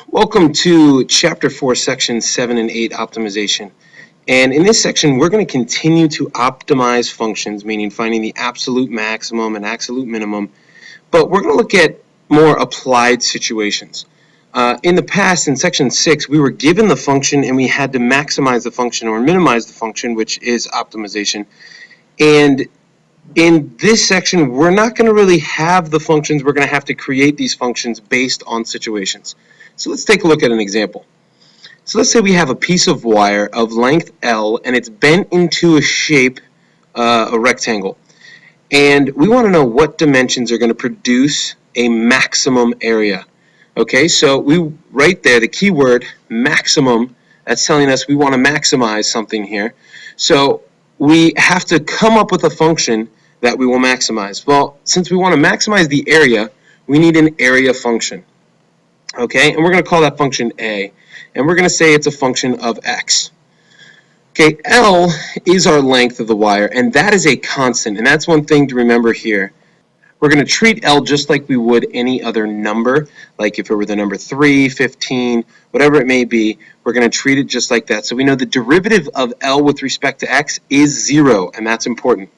Welcome to Chapter 4, Sections 7 and 8, Optimization. And in this section, we're going to continue to optimize functions, meaning finding the absolute maximum and absolute minimum. But we're going to look at more applied situations. In the past, in Section 6, we were given the function and we had to maximize the function or minimize the function, which is optimization. And in this section, we're not going to really have the functions. We're going to have to create these functions based on situations. So let's take a look at an example. So let's say we have a piece of wire of length L and it's bent into a shape, a rectangle. And we want to know what dimensions are going to produce a maximum area. Okay, so we write there the keyword maximum. That's telling us we want to maximize something here. So we have to come up with a function that we will maximize. Well, since we want to maximize the area, we need an area function. Okay, and we're going to call that function A, and we're going to say it's a function of x. Okay, L is our length of the wire, and that is a constant, and that's one thing to remember here. We're going to treat L just like we would any other number, like if it were the number 3, 15, whatever it may be, we're going to treat it just like that. So we know the derivative of L with respect to x is 0, and that's important.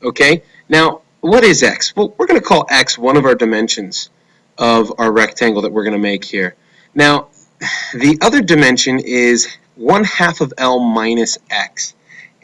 Okay, now what is x? Well, we're going to call x one of our dimensions of our rectangle that we're going to make here. Now, the other dimension is 1/2 of L minus x.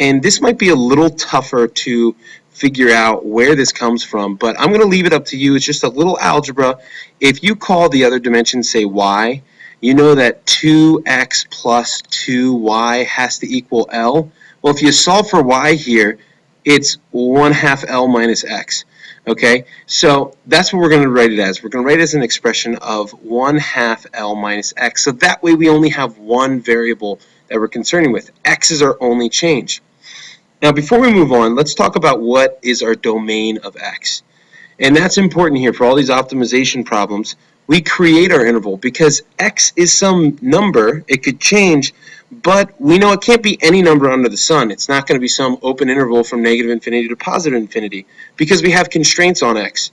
And this might be a little tougher to figure out where this comes from, but I'm going to leave it up to you. It's just a little algebra. If you call the other dimension, say y, you know that 2x plus 2y has to equal L. Well, if you solve for y here, it's 1/2 L minus x. Okay, so that's what we're going to write it as. We're going to write it as an expression of 1/2 L minus x. So that way we only have one variable that we're concerning with. X is our only change. Now before we move on, let's talk about what is our domain of x. And that's important here for all these optimization problems. We create our interval because x is some number. It could change, but we know it can't be any number under the sun. It's not going to be some open interval from negative infinity to positive infinity because we have constraints on x.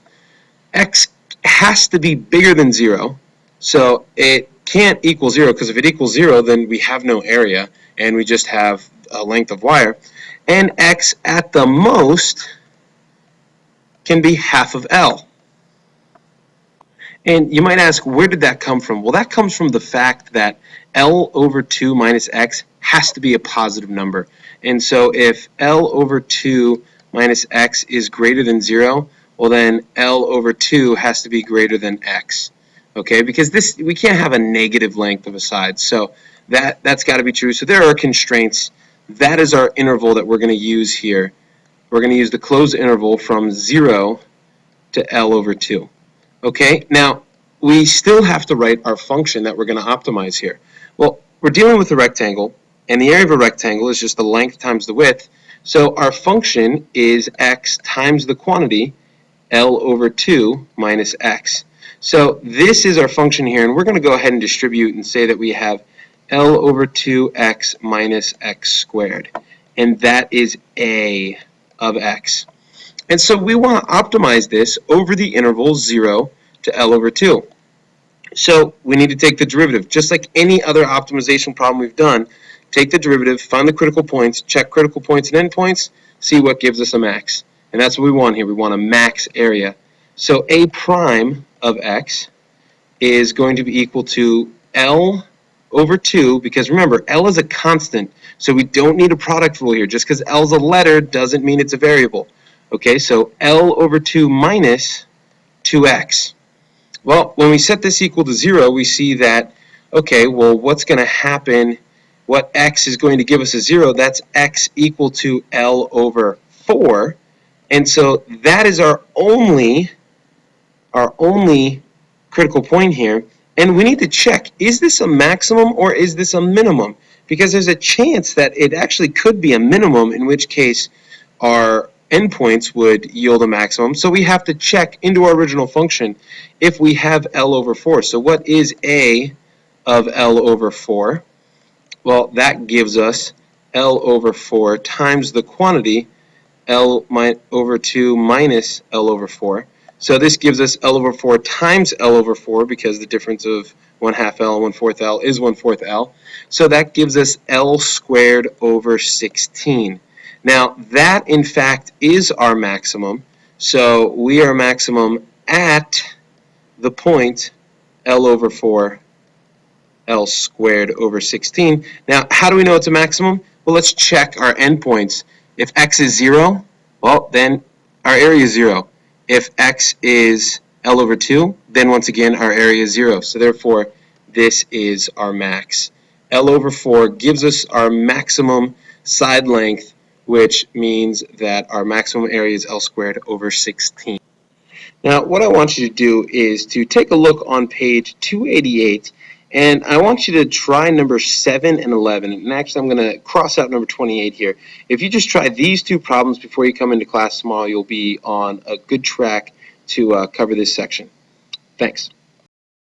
X has to be bigger than 0, so it can't equal 0 because if it equals 0, then we have no area and we just have a length of wire. And x at the most can be 1/2 of L. And you might ask, where did that come from? Well, that comes from the fact that L over 2 minus x has to be a positive number. And so if L over 2 minus x is greater than 0, well then L over 2 has to be greater than x. Okay, because we can't have a negative length of a side. So that's got to be true. So there are constraints. That is our interval that we're going to use here. We're going to use the closed interval from 0 to L over 2. Okay, now we still have to write our function that we're going to optimize here. Well, we're dealing with a rectangle, and the area of a rectangle is just the length times the width. So our function is x times the quantity, L over 2 minus x. So this is our function here, and we're going to go ahead and distribute and say that we have L over 2x minus x squared. And that is A of x. And so we want to optimize this over the interval 0 to L over 2. So we need to take the derivative. Just like any other optimization problem we've done, take the derivative, find the critical points, check critical points and endpoints, see what gives us a max. And that's what we want here. We want a max area. So A prime of x is going to be equal to L over 2, because remember, L is a constant, so we don't need a product rule here. Just because L is a letter doesn't mean it's a variable. Okay, so L over 2 minus 2x. Well, when we set this equal to 0, we see that, okay, well, what's going to happen? What x is going to give us a 0? That's x equal to L over 4. And so that is our only critical point here. And we need to check, is this a maximum or is this a minimum? Because there's a chance that it actually could be a minimum, in which case our endpoints would yield a maximum. So we have to check into our original function if we have L over 4. So what is A of L over 4? Well, that gives us L over 4 times the quantity L over 2 minus L over 4. So this gives us L over 4 times L over 4, because the difference of 1/2 L, 1/4 L is 1/4 L. So that gives us L squared over 16. Now, that in fact is our maximum. So we are maximum at the point L over 4, L squared over 16. Now, how do we know it's a maximum? Well, let's check our endpoints. If x is 0, well, then our area is 0. If x is L over 2, then once again our area is 0. So therefore, this is our max. L over 4 gives us our maximum side length, which means that our maximum area is L squared over 16. Now, what I want you to do is to take a look on page 288, and I want you to try number 7 and 11. And actually, I'm going to cross out number 28 here. If you just try these two problems before you come into class tomorrow, you'll be on a good track to cover this section. Thanks.